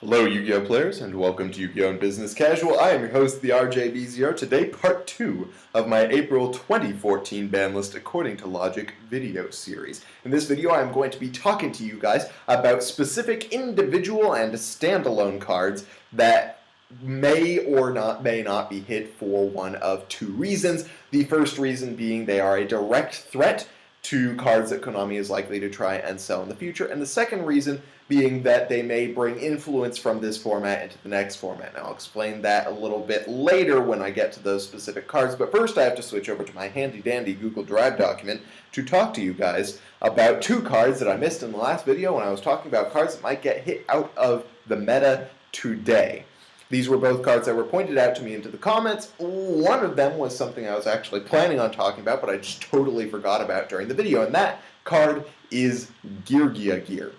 Hello, Yu-Gi-Oh players, and welcome to Yu-Gi-Oh! And Business Casual. I am your host, the RJB0. Today, part 2 of my April 2014 ban list according to Logic video series. In this video, I am going to be talking to you guys about specific individual and standalone cards that may not be hit for one of two reasons. The first reason being they are a direct threat to cards that Konami is likely to try and sell in the future, and the second reason being that they may bring influence from this format into the next format. Now, I'll explain that a little bit later when I get to those specific cards, but first I have to switch over to my handy-dandy Google Drive document to talk to you guys about two cards that I missed in the last video when I was talking about cards that might get hit out of the meta today. These were both cards that were pointed out to me into the comments. One of them was something I was actually planning on talking about, but I just totally forgot about during the video, and that card is Gear.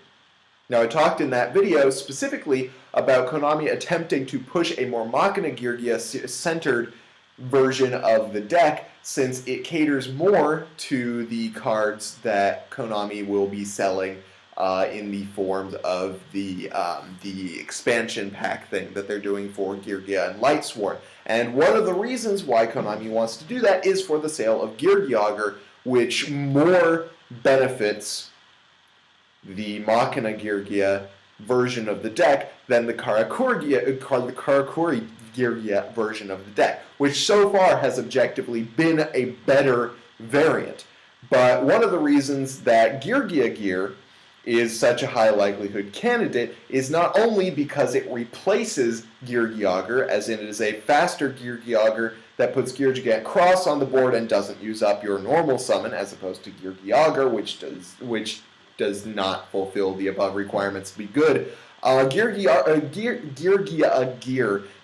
Now, I talked in that video specifically about Konami attempting to push a more Machina Gear-centered version of the deck, since it caters more to the cards that Konami will be selling in the forms of the expansion pack thing that they're doing for Gear and Lightsworn. And one of the reasons why Konami wants to do that is for the sale of Gear, which more benefits the Machina Gear version of the deck than the Karakuri Gear version of the deck, which so far has objectively been a better variant. But one of the reasons that Gear is such a high likelihood candidate is not only because it replaces Gear, as in it is a faster Gear that puts Gear Gigant Cross on the board and doesn't use up your normal summon, as opposed to Gear, which does not fulfill the above requirements to be good. Gear,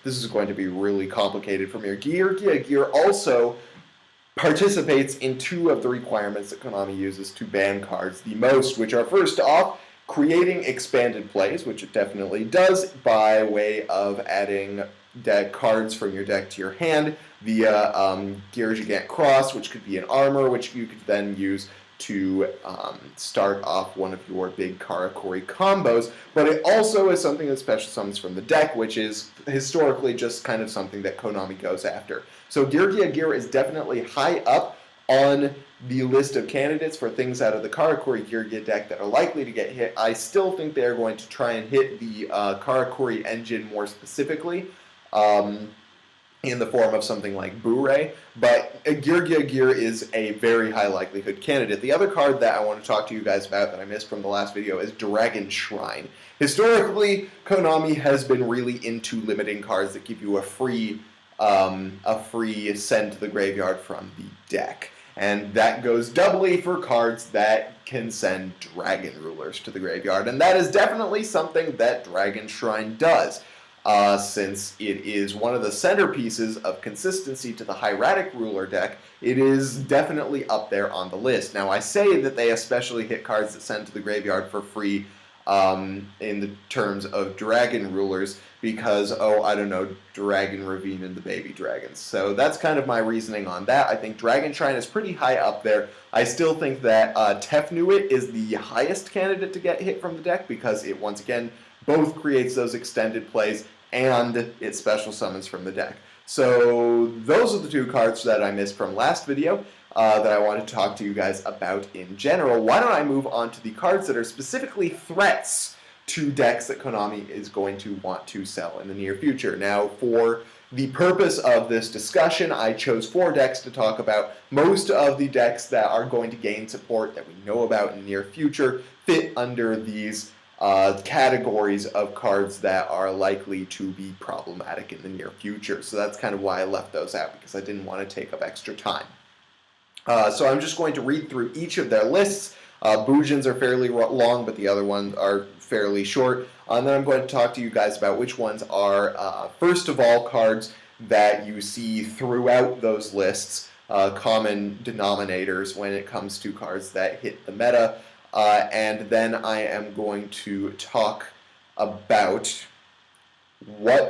this is going to be really complicated from here. Gear also participates in two of the requirements that Konami uses to ban cards the most, which are, first off, creating expanded plays, which it definitely does by way of adding cards from your deck to your hand via Gear Gigant Cross, which could be an armor, which you could then use to start off one of your big Karakuri combos, but it also is something that special summons from the deck, which is historically just kind of something that Konami goes after. So Gear is definitely high up on the list of candidates for things out of the Karakuri Gear deck that are likely to get hit. I still think they're going to try and hit the Karakuri engine more specifically, in the form of something like Boo-Ray, but Gear is a very high likelihood candidate. The other card that I want to talk to you guys about that I missed from the last video is Dragon Shrine. Historically, Konami has been really into limiting cards that give you a free send to the graveyard from the deck. And that goes doubly for cards that can send Dragon Rulers to the graveyard, and that is definitely something that Dragon Shrine does. Since it is one of the centerpieces of consistency to the Hieratic Ruler deck, it is definitely up there on the list. Now, I say that they especially hit cards that send to the graveyard for free in the terms of Dragon Rulers because, Dragon Ravine and the Baby Dragons. So that's kind of my reasoning on that. I think Dragon Shrine is pretty high up there. I still think that Tefnuit is the highest candidate to get hit from the deck because it, once again, both creates those extended plays and it special summons from the deck. So those are the two cards that I missed from last video that I wanted to talk to you guys about in general. Why don't I move on to the cards that are specifically threats to decks that Konami is going to want to sell in the near future. Now, for the purpose of this discussion, I chose 4 decks to talk about. Most of the decks that are going to gain support that we know about in the near future fit under these categories of cards that are likely to be problematic in the near future. So that's kind of why I left those out, because I didn't want to take up extra time. So I'm just going to read through each of their lists. Bujins are fairly long, but the other ones are fairly short. And then I'm going to talk to you guys about which ones are, first of all, cards that you see throughout those lists, common denominators when it comes to cards that hit the meta. And then I am going to talk about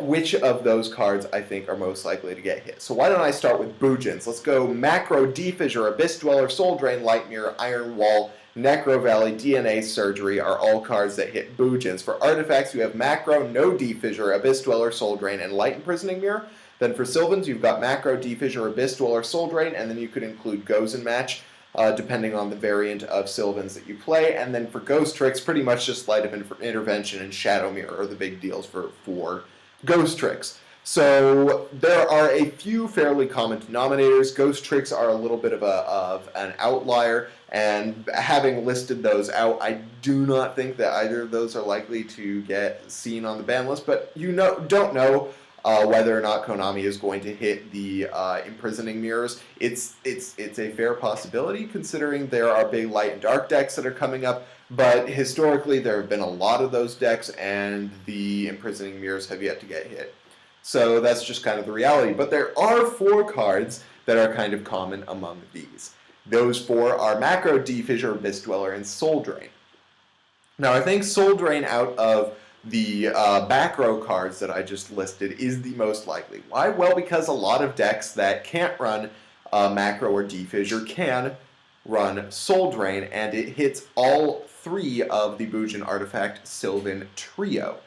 which of those cards I think are most likely to get hit. So why don't I start with Bujins? Let's go Macro, D-Fissure, Abyss Dweller, Soul Drain, Light Mirror, Iron Wall, Necro Valley, DNA Surgery are all cards that hit Boojins. For artifacts, you have Macro, No Defissure, Abyss Dweller, Soul Drain, and Light Imprisoning Mirror. Then for Sylvans, you've got Macro, Defissure, Abyss Dweller, Soul Drain, and then you could include Gozen Match, depending on the variant of Sylvans that you play. And then for Ghost Tricks, pretty much just Light of Intervention and Shadow Mirror are the big deals for Ghost Tricks. So there are a few fairly common denominators. Ghost Tricks are a little bit of an outlier, and having listed those out, I do not think that either of those are likely to get seen on the ban list, but don't know whether or not Konami is going to hit the imprisoning mirrors. It's a fair possibility considering there are big light and dark decks that are coming up, but historically there have been a lot of those decks and the imprisoning mirrors have yet to get hit. So that's just kind of the reality. But there are 4 cards that are kind of common among these. Those 4 are Macro, Defissure, Abyss Dweller, and Soul Drain. Now I think Soul Drain out of the back row cards that I just listed is the most likely. Why? Well, because a lot of decks that can't run Macro or Defissure can run Soul Drain, and it hits all 3 of the Boojin Artifact Sylvan trio.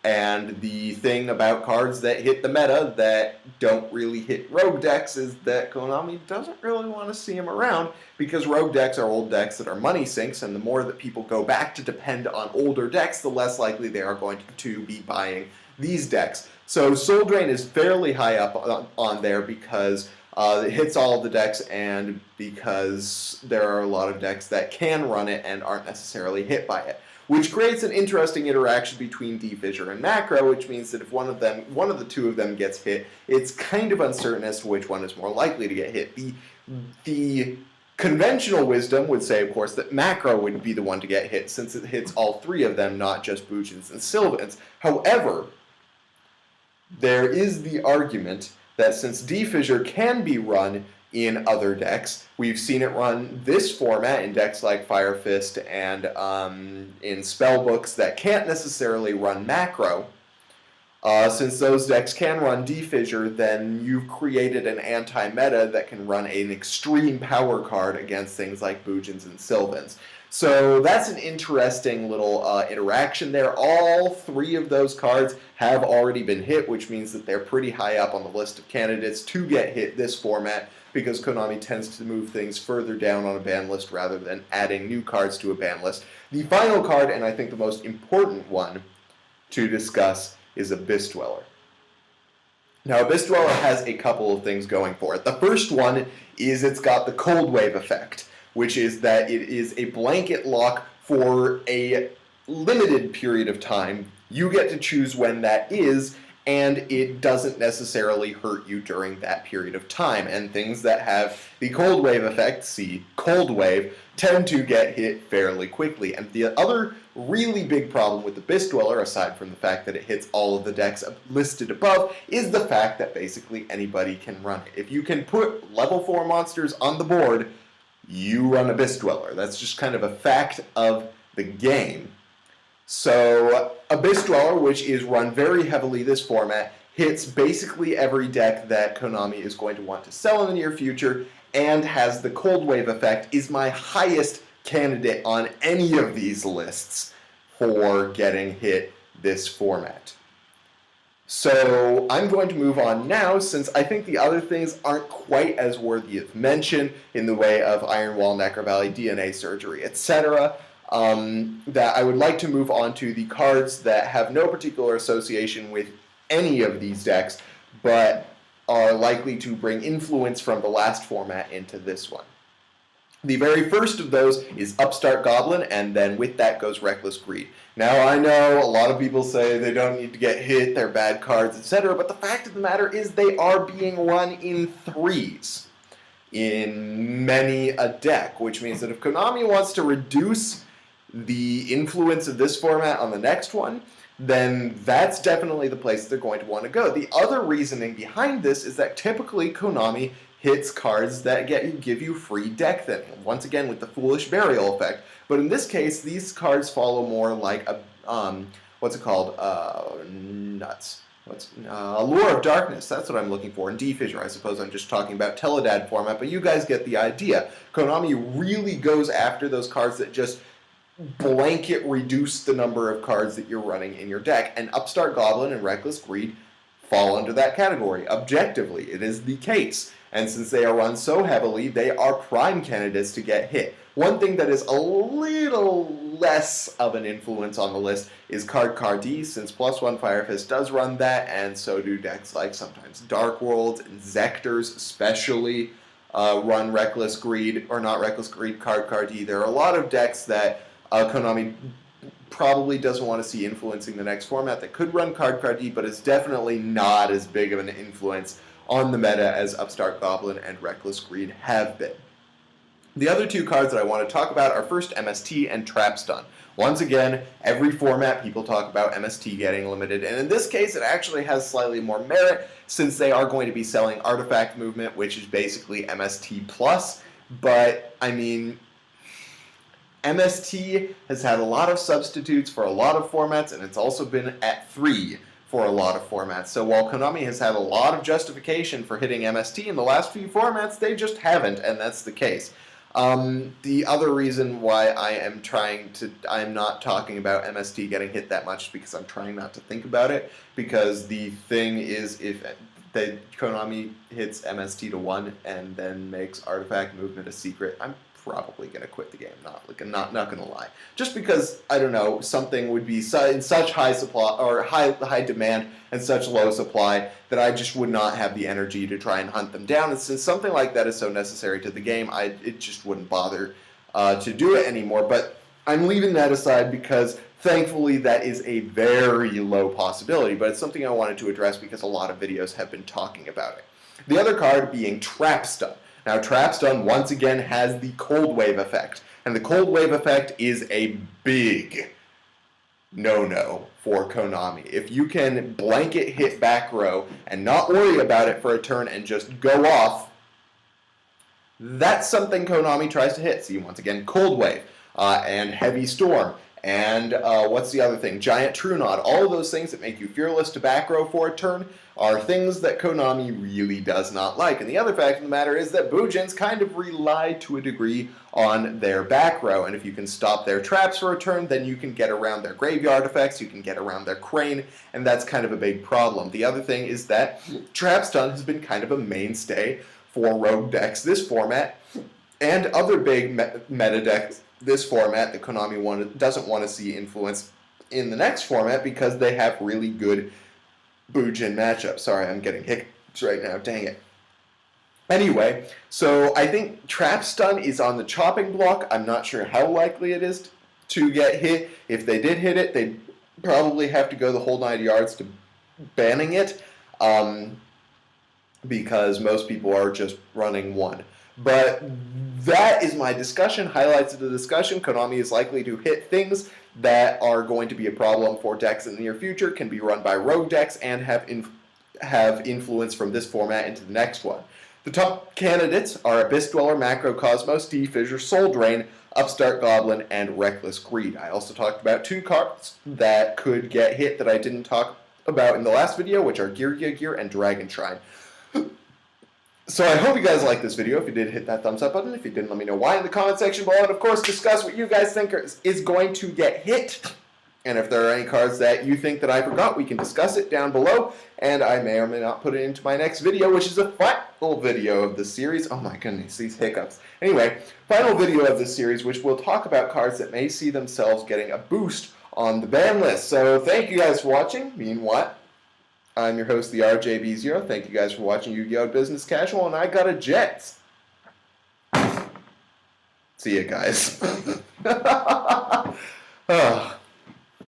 And the thing about cards that hit the meta that don't really hit rogue decks is that Konami doesn't really want to see them around, because rogue decks are old decks that are money sinks, and the more that people go back to depend on older decks, the less likely they are going to be buying these decks. So Soul Drain is fairly high up on there because it hits all of the decks, and because there are a lot of decks that can run it and aren't necessarily hit by it, which creates an interesting interaction between Defissure and Macro, which means that if one of the 2 of them gets hit, it's kind of uncertain as to which one is more likely to get hit. The conventional wisdom would say, of course, that Macro would be the one to get hit, since it hits all 3 of them, not just Boojins and Sylvans. However, there is the argument that since Defissure can be run in other decks, we've seen it run this format in decks like Fire Fist and in spellbooks that can't necessarily run Macro. Since those decks can run Defissure, then you've created an anti-meta that can run an extreme power card against things like Boojins and Sylvans. So that's an interesting little interaction there. All 3 of those cards have already been hit, which means that they're pretty high up on the list of candidates to get hit this format, because Konami tends to move things further down on a ban list rather than adding new cards to a ban list. The final card, and I think the most important one to discuss, is Abyss Dweller. Now, Abyss Dweller has a couple of things going for it. The first one is it's got the Cold Wave effect, which is that it is a blanket lock for a limited period of time. You get to choose when that is, and it doesn't necessarily hurt you during that period of time. And things that have the Cold Wave effect, see Cold Wave, tend to get hit fairly quickly. And the other really big problem with the Abyss Dweller, aside from the fact that it hits all of the decks listed above, is the fact that basically anybody can run it. If you can put level 4 monsters on the board, you run Abyss Dweller. That's just kind of a fact of the game. So Abyss Dweller, which is run very heavily this format, hits basically every deck that Konami is going to want to sell in the near future, and has the Cold Wave effect, is my highest candidate on any of these lists for getting hit this format. So I'm going to move on now, since I think the other things aren't quite as worthy of mention in the way of Iron Wall, Necro Valley, DNA Surgery, etc., that I would like to move on to the cards that have no particular association with any of these decks, but are likely to bring influence from the last format into this one. The very first of those is Upstart Goblin, and then with that goes Reckless Greed. Now, I know a lot of people say they don't need to get hit, they're bad cards, etc., but the fact of the matter is they are being run in 3s in many a deck, which means that if Konami wants to reduce the influence of this format on the next one, then that's definitely the place they're going to want to go. The other reasoning behind this is that typically Konami hits cards that give you free deck thinning, once again with the Foolish Burial effect. But in this case, these cards follow more like a, Allure of Darkness, that's what I'm looking for. And D-Fissure, I suppose I'm just talking about Teledad format, but you guys get the idea. Konami really goes after those cards that just blanket reduce the number of cards that you're running in your deck, and Upstart Goblin and Reckless Greed fall under that category. Objectively, it is the case. And since they are run so heavily, they are prime candidates to get hit. One thing that is a little less of an influence on the list is Card-Card-D, since +1 Fire Fist does run that, and so do decks like sometimes Dark Worlds and Zectors especially run Reckless Greed, or not Reckless Greed, Card-Card-D. There are a lot of decks that Konami probably doesn't want to see influencing the next format that could run Card-Card-D, but it's definitely not as big of an influence on the meta as Upstart Goblin and Reckless Greed have been. The other two cards that I want to talk about are first MST and Trap Stun. Once again, every format people talk about MST getting limited, and in this case it actually has slightly more merit since they are going to be selling Artifact Movement, which is basically MST plus, but I mean, MST has had a lot of substitutes for a lot of formats, and it's also been at 3 for a lot of formats. So while Konami has had a lot of justification for hitting MST in the last few formats, they just haven't, and that's the case. The other reason why I'm not talking about MST getting hit that much is because I'm trying not to think about it, because the thing is, if Konami hits MST to 1 and then makes Artifact Movement a secret, I'm probably going to quit the game, not going to lie. Just because, I don't know, something would be in such high supply, or high demand and such low supply, that I just would not have the energy to try and hunt them down. And since something like that is so necessary to the game, it just wouldn't bother to do it anymore. But I'm leaving that aside because thankfully that is a very low possibility, but it's something I wanted to address because a lot of videos have been talking about it. The other card being Trap Stun. Now, Trap Stun, once again, has the Cold Wave effect. And the Cold Wave effect is a big no-no for Konami. If you can blanket hit back row and not worry about it for a turn and just go off, that's something Konami tries to hit. See, once again, Cold Wave and Heavy Storm. And what's the other thing? Giant True Knot. All of those things that make you fearless to back row for a turn are things that Konami really does not like. And the other fact of the matter is that Boojins kind of rely to a degree on their back row. And if you can stop their traps for a turn, then you can get around their graveyard effects, you can get around their Crane, and that's kind of a big problem. The other thing is that Trap Stun has been kind of a mainstay for rogue decks this format, and other big meta decks this format that Konami doesn't want to see influence in the next format because they have really good Boojin matchups. Sorry, I'm getting hiccups right now, dang it. Anyway, so I think Trap Stun is on the chopping block. I'm not sure how likely it is to get hit. If they did hit it, they'd probably have to go the whole 9 yards to banning it, because most people are just running 1. But that is my discussion, highlights of the discussion. Konami is likely to hit things that are going to be a problem for decks in the near future, can be run by rogue decks, and have influence from this format into the next one. The top candidates are Abyss Dweller, Macrocosmos, D-Fissure, Soul Drain, Upstart Goblin, and Reckless Greed. I also talked about 2 cards that could get hit that I didn't talk about in the last video, which are Gear and Dragon Shrine. So I hope you guys liked this video. If you did, hit that thumbs up button. If you didn't, let me know why in the comment section below. And of course, discuss what you guys think is going to get hit. And if there are any cards that you think that I forgot, we can discuss it down below. And I may or may not put it into my next video, which is a final video of the series. Oh my goodness, these hiccups. Anyway, final video of this series, which will talk about cards that may see themselves getting a boost on the ban list. So thank you guys for watching. Meanwhile, I'm your host, the RJB0. Thank you guys for watching Yu-Gi-Oh! Business Casual, and I got a jet. See ya, guys. Oh.